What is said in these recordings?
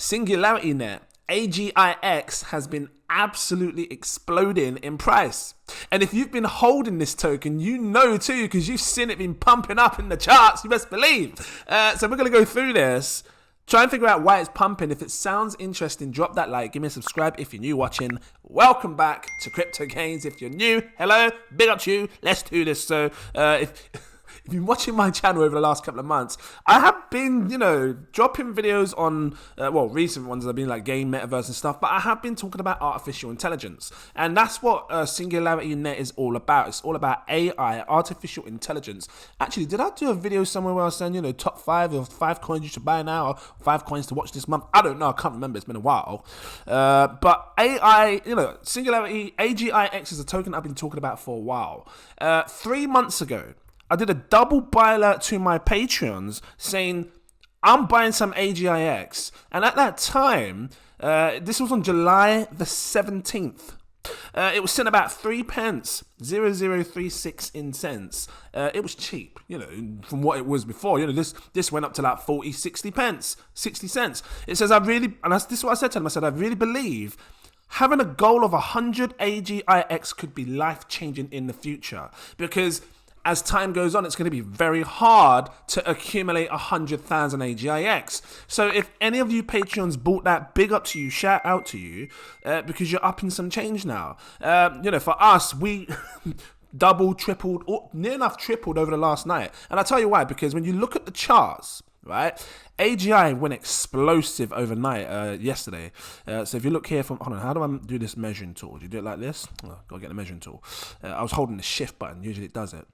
SingularityNet, AGIX, has been absolutely exploding in price. And if you've been holding this token, you know too, because you've seen it been pumping up in the charts, you best believe. So we're going to go through this, try and figure out why it's pumping. If it sounds interesting, drop that like, give me a subscribe if you're new watching. Welcome back to Crypto Gains. If you're new, hello, big up to you, let's do this. So if you've been watching my channel over the last couple of months, I have been, dropping videos on, recent ones have been like game metaverse and stuff, but I have been talking about artificial intelligence. And that's what SingularityNet is all about. It's all about AI, artificial intelligence. Actually, did I do a video somewhere where I was saying, top 5 or 5 coins you should buy now, or 5 coins to watch this month? I don't know. I can't remember. It's been a while. But AI, Singularity, AGIX is a token I've been talking about for a while. 3 months ago, I did a double buy alert to my Patreons saying I'm buying some AGIX. And at that time, this was on July the 17th. It was sitting about 3 pence, 0036 in cents. It was cheap, from what it was before. This went up to like 40, 60 pence, 60 cents. It says, this is what I said to him. I said, I really believe having a goal of 100 AGIX could be life-changing in the future, because as time goes on, it's going to be very hard to accumulate 100,000 AGIX. So if any of you Patreons bought that, big up to you, shout out to you, because you're up in some change now. For us, we doubled, tripled, or near enough tripled over the last night. And I'll tell you why, because when you look at the charts, right, AGI went explosive overnight yesterday. So if you look here hold on, how do I do this measuring tool? Do you do it like this? Oh, gotta get the measuring tool. I was holding the shift button, usually it does it.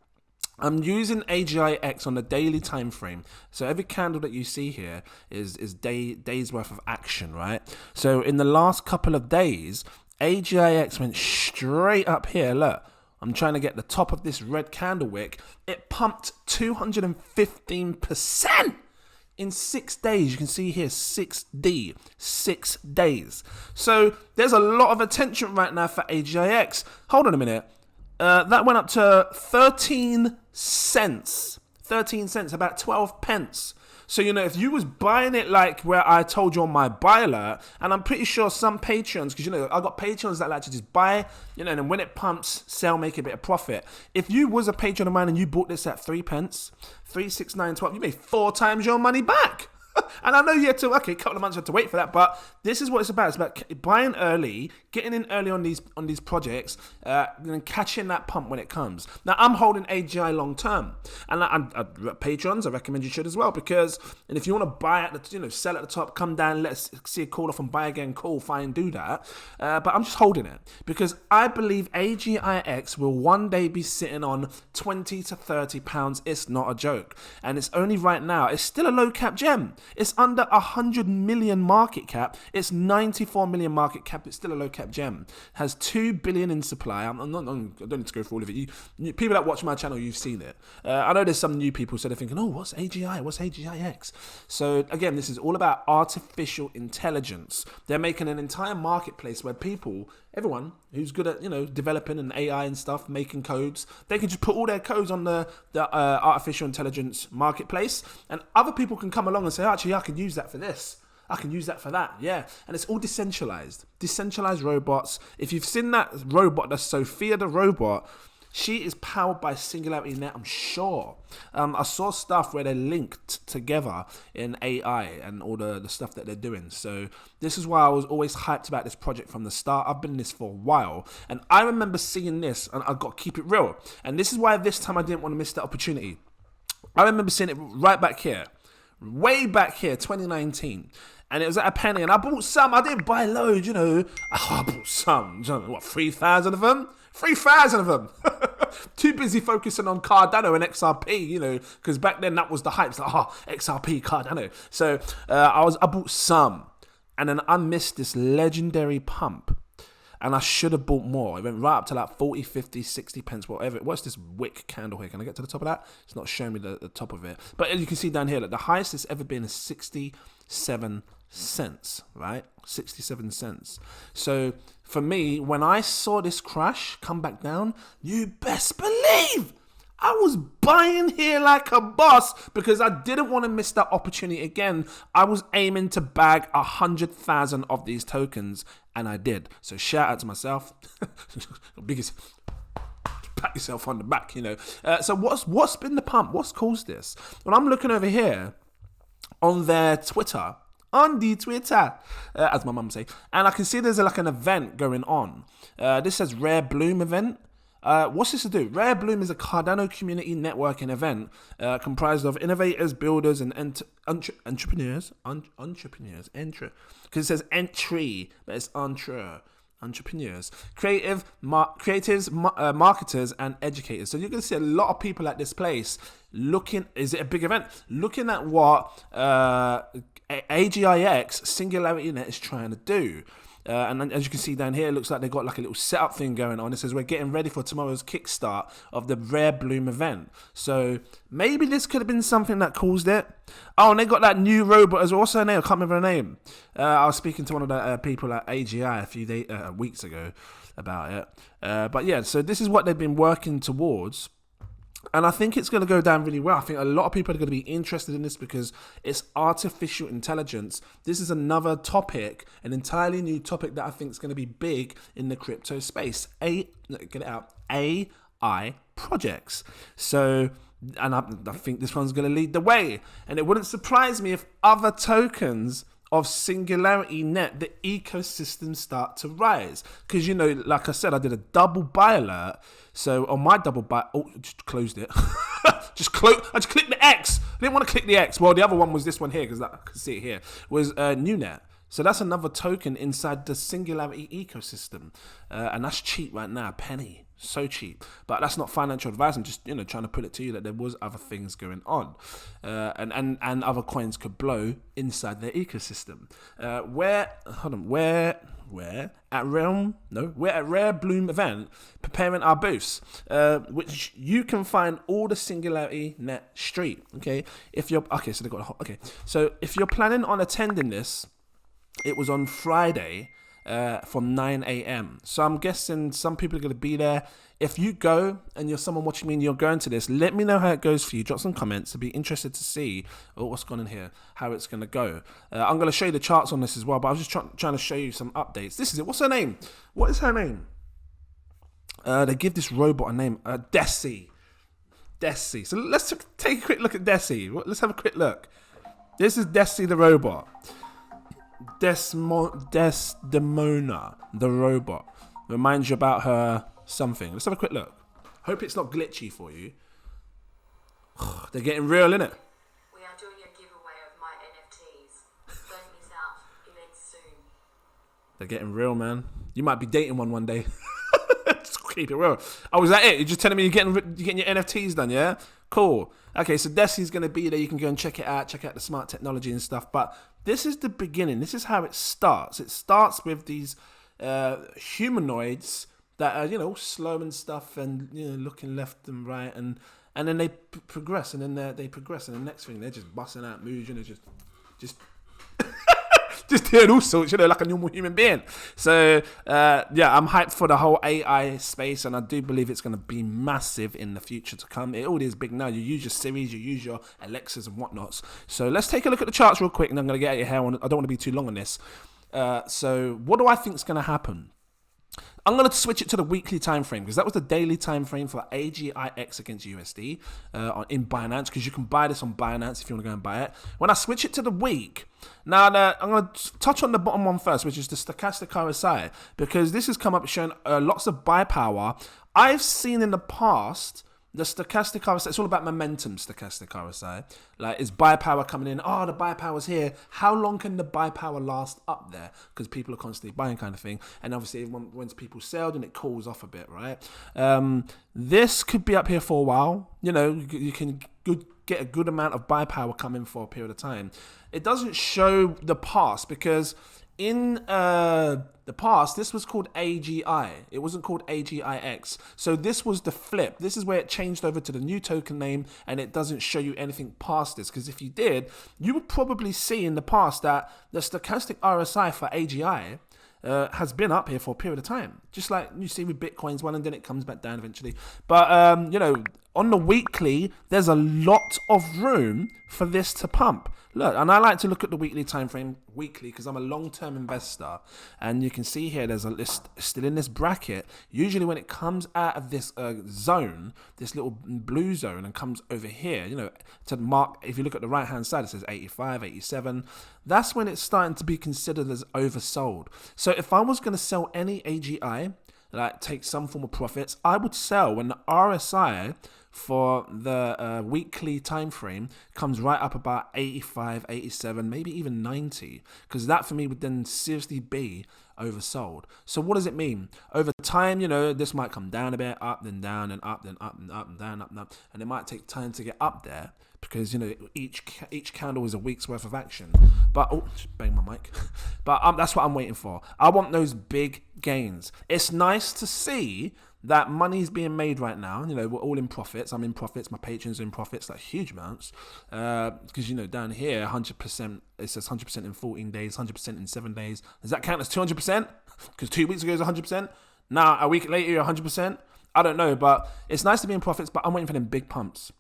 I'm using AGIX on the daily time frame. So every candle that you see here is days worth of action, right? So in the last couple of days, AGIX went straight up here. Look, I'm trying to get the top of this red candle wick. It pumped 215% in 6 days. You can see here 6D, 6 days. So there's a lot of attention right now for AGIX. Hold on a minute. That went up to 13 cents. 13 cents, about 12 pence. So, if you was buying it like where I told you on my buy alert, and I'm pretty sure some Patreons, because, I got Patreons that like to just buy, and then when it pumps, sell, make a bit of profit. If you was a Patreon of mine and you bought this at 3 pence, 3, 6, 9, 12, you made 4 times your money back. And I know you had to, a couple of months you had to wait for that, but this is what it's about. It's about buying early, getting in early on these projects, and catching that pump when it comes. Now, I'm holding AGI long term, and patrons, I recommend you should as well, because, and if you want to buy at the, sell at the top, come down, let's see a call off and buy again, cool, fine, do that. But I'm just holding it because I believe AGIX will one day be sitting on 20 to 30 pounds. It's not a joke, and it's only right now. It's still a low cap gem. It's under 100 million market cap. It's 94 million market cap. It's still a low cap gem. Has 2 billion in supply. I don't need to go through all of it. People that watch my channel, you've seen it. I know there's some new people, so they're thinking, oh, what's AGI? What's AGIX? So again, this is all about artificial intelligence. They're making an entire marketplace where everyone who's good at developing an AI and stuff, making codes, they can just put all their codes on the artificial intelligence marketplace, and other people can come along and say, actually, I can use that for this. I can use that for that. Yeah. And it's all decentralized. Decentralized robots. If you've seen that robot, that's Sophia the robot, she is powered by SingularityNet, I'm sure. I saw stuff where they're linked together in AI and all the stuff that they're doing. So this is why I was always hyped about this project from the start. I've been in this for a while. And I remember seeing this, and I've got to keep it real. And this is why this time I didn't want to miss the opportunity. I remember seeing it right back here. Way back here, 2019. And it was at a penny, and I bought some. I didn't buy loads, I bought some. 3,000 of them? 3,000 of them. Too busy focusing on Cardano and Xrp, because back then that was the hype. It's like, XRP, Cardano. So I bought some, and then I missed this legendary pump. And I should have bought more. It went right up to like 40, 50, 60 pence, whatever. What's this wick candle here? Can I get to the top of that? It's not showing me the top of it. But as you can see down here, the highest it's ever been is 67 cents, right? 67 cents. So for me, when I saw this crash come back down, you best believe I was buying here like a boss because I didn't want to miss that opportunity again. I was aiming to bag 100,000 of these tokens, and I did. So shout out to myself. Biggest, pat yourself on the back, you know. So what's been the pump? What's caused this? When I'm looking over here on their Twitter, as my mum say, and I can see there's like an event going on. This says Rare Bloom event. What's this to do? Rare Bloom is a Cardano community networking event comprised of innovators, builders, and entrepreneurs. Because it says entry, but it's entrepreneurs, creatives, marketers, and educators. So you're going to see a lot of people at this place looking. Is it a big event? Looking at what AGIX SingularityNet is trying to do. And as you can see down here, it looks like they've got like a little setup thing going on. It says we're getting ready for tomorrow's kickstart of the Rare Bloom event. So maybe this could have been something that caused it. Oh, and they got that new robot as well. What's her name? I can't remember her name. I was speaking to one of the people at AGI a few weeks ago about it. But yeah, so this is what they've been working towards. And I think it's going to go down really well. I think a lot of people are going to be interested in this because it's artificial intelligence. This is another topic, an entirely new topic that I think is going to be big in the crypto space. AI projects. So, and I think this one's going to lead the way. And it wouldn't surprise me if other tokens of SingularityNet, the ecosystem start to rise. Because, you know, like I said, I did a double buy alert. So on my double buy, just closed it. I just clicked the X. I didn't want to click the X. Well, the other one was this one here, because I can see it here, was NewNet. So that's another token inside the Singularity ecosystem. And that's cheap right now, penny. So cheap. But that's not financial advice. I'm just, trying to put it to you that there was other things going on. And other coins could blow inside their ecosystem. We're at Rare Bloom event preparing our booths, which you can find all the SingularityNet street. Okay. So if you're planning on attending this, it was on Friday from 9 a.m. So I'm guessing some people are going to be there. If you go and you're someone watching me and you're going to this, let me know how it goes for you. Drop some comments. I'd be interested to see what's going on here, how it's going to go. I'm going to show you the charts on this as well, but I was just trying to show you some updates. This is it. What's her name? What is her name? They give this robot a name, Desi. So let's take a quick look at Desi. Let's have a quick look. This is Desi the robot. Desdemona, the robot. Reminds you about her something. Let's have a quick look. Hope it's not glitchy for you. They're getting real, innit? We are doing a giveaway of my NFTs. Don't miss out. Events soon. They're getting real, man. You might be dating one day. Just keep it real. Oh, is that it? You're just telling me you're getting your NFTs done, yeah? Cool. Okay, so Desi's going to be there. You can go and check it out. Check out the smart technology and stuff. But this is the beginning. This is how it starts. It starts with these humanoids that are, slow and stuff and, looking left and right. And then they progress. And then they progress. And the next thing, they're just busting out moves. Just just doing all sorts, like a normal human being. So, I'm hyped for the whole AI space, and I do believe it's going to be massive in the future to come. It already is big now. You use your Siris, you use your Alexas and whatnots. So let's take a look at the charts real quick, and I'm going to get out your hair. I don't want to be too long on this. So what do I think is going to happen? I'm going to switch it to the weekly time frame because that was the daily time frame for AGIX against USD in Binance, because you can buy this on Binance if you want to go and buy it. When I switch it to the week, now I'm going to touch on the bottom one first, which is the stochastic RSI, because this has come up showing lots of buy power. I've seen in the past the stochastic RSI, it's all about momentum, stochastic RSI. Like, is buy power coming in? Oh, the buy power's here. How long can the buy power last up there? Because people are constantly buying, kind of thing. And obviously, once people sell, then it cools off a bit, right? This could be up here for a while. You can get a good amount of buy power coming for a period of time. It doesn't show the past because in the past, this was called AGI. It wasn't called AGIX. So this was the flip. This is where it changed over to the new token name, and it doesn't show you anything past this. Because if you did, you would probably see in the past that the stochastic RSI for AGI has been up here for a period of time. Just like you see with Bitcoin's one, and then it comes back down eventually. But, on the weekly, there's a lot of room for this to pump. Look, and I like to look at the weekly time frame weekly because I'm a long-term investor, and you can see here there's a list still in this bracket. Usually when it comes out of this zone, this little blue zone, and comes over here, you know, to mark, if you look at the right-hand side, it says 85, 87. That's when it's starting to be considered as oversold. So if I was going to sell any AGI, like take some form of profits, I would sell when the RSI for the weekly time frame comes right up about 85, 87, maybe even 90, because that for me would then seriously be oversold. So what does it mean? Over time, you know, this might come down a bit, up, then down, and up, then up, and up, and down, up, and up, and it might take time to get up there because, you know, each candle is a week's worth of action. But, oh, bang my mic. But that's what I'm waiting for. I want those big gains. It's nice to see that money's being made right now. You know, we're all in profits. I'm in profits. My patrons are in profits, like huge amounts. Because, you know, down here, 100%, it says 100% in 14 days, 100% in 7 days. Does that count as 200%? Because 2 weeks ago it was 100%. Now, a week later, you're 100%. I don't know, but it's nice to be in profits, but I'm waiting for them big pumps.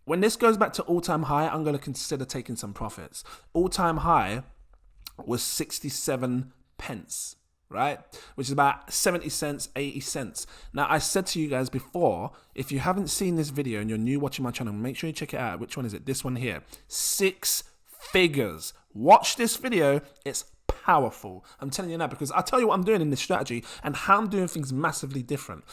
When this goes back to all-time high, I'm going to consider taking some profits. All-time high was 67 pence. Right? Which is about 70 cents, 80 cents. Now, I said to you guys before, if you haven't seen this video and you're new watching my channel, make sure you check it out. Which one is it? This one here. 6 figures. Watch this video. It's powerful. I'm telling you now, because I'll tell you what I'm doing in this strategy and how I'm doing things massively different.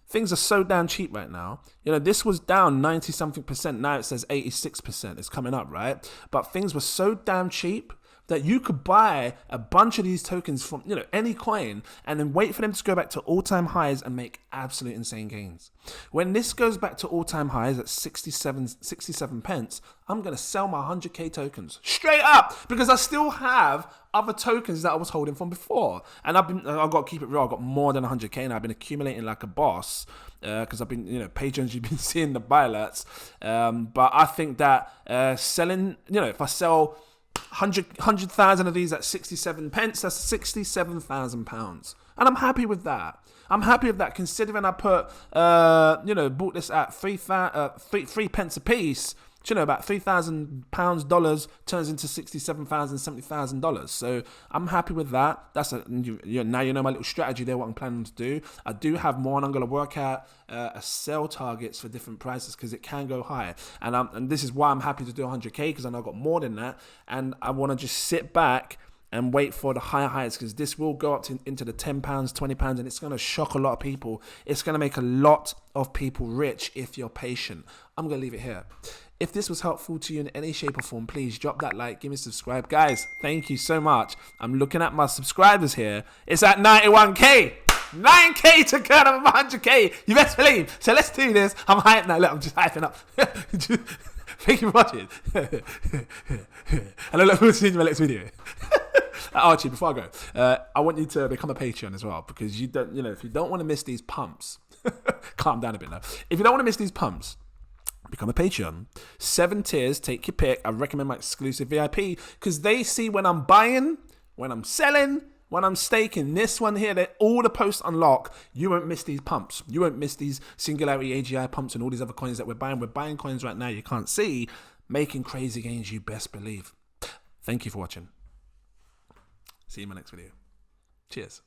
Things are so damn cheap right now. You know, this was down 90-something%. Now it says 86%. It's coming up, right? But things were so damn cheap that you could buy a bunch of these tokens from, you know, any coin and then wait for them to go back to all-time highs and make absolute insane gains. When this goes back to all-time highs at 67 pence, I'm going to sell my 100k tokens straight up because I still have other tokens that I was holding from before. And I've got to keep it real. I've got more than 100k and I've been accumulating like a boss because I've been, you know, patrons, you've been seeing the buy alerts. But I think that selling, you know, if I sell 100,000 of these at 67 pence, that's 67,000 pounds. And I'm happy with that. I'm happy with that considering I put, you know, bought this at 3 pence a piece. You know, about £3,000 dollars turns into $67,000, $70,000. So I'm happy with that. That's now you know my little strategy there, what I'm planning to do. I do have more, and I'm going to work out sell targets for different prices because it can go high. And this is why I'm happy to do 100k because I know I've got more than that, and I want to just sit back and wait for the higher highs because this will go up into the £10, £20, and it's going to shock a lot of people. It's going to make a lot of people rich if you're patient. I'm going to leave it here. If this was helpful to you in any shape or form, please drop that like, give me a subscribe. Guys, thank you so much. I'm looking at my subscribers here. It's at 91k. 9k to cut up 100k. You best believe. So let's do this. I'm hyped now. Look, I'm just hyping up. Thank you for watching. And I look forward to seeing you in my next video. Archie, before I go, I want you to become a Patreon as well because you don't, you know, if you don't want to miss these pumps, calm down a bit now. If you don't want to miss these pumps, become a Patreon. 7 tiers, take your pick. I recommend my exclusive VIP because they see when I'm buying, when I'm selling, when I'm staking. This one here, that all the posts unlock. You won't miss these pumps. You won't miss these Singularity AGI pumps and all these other coins that we're buying. We're buying coins right now you can't see, making crazy gains, you best believe. Thank you for watching. See you in my next video. Cheers.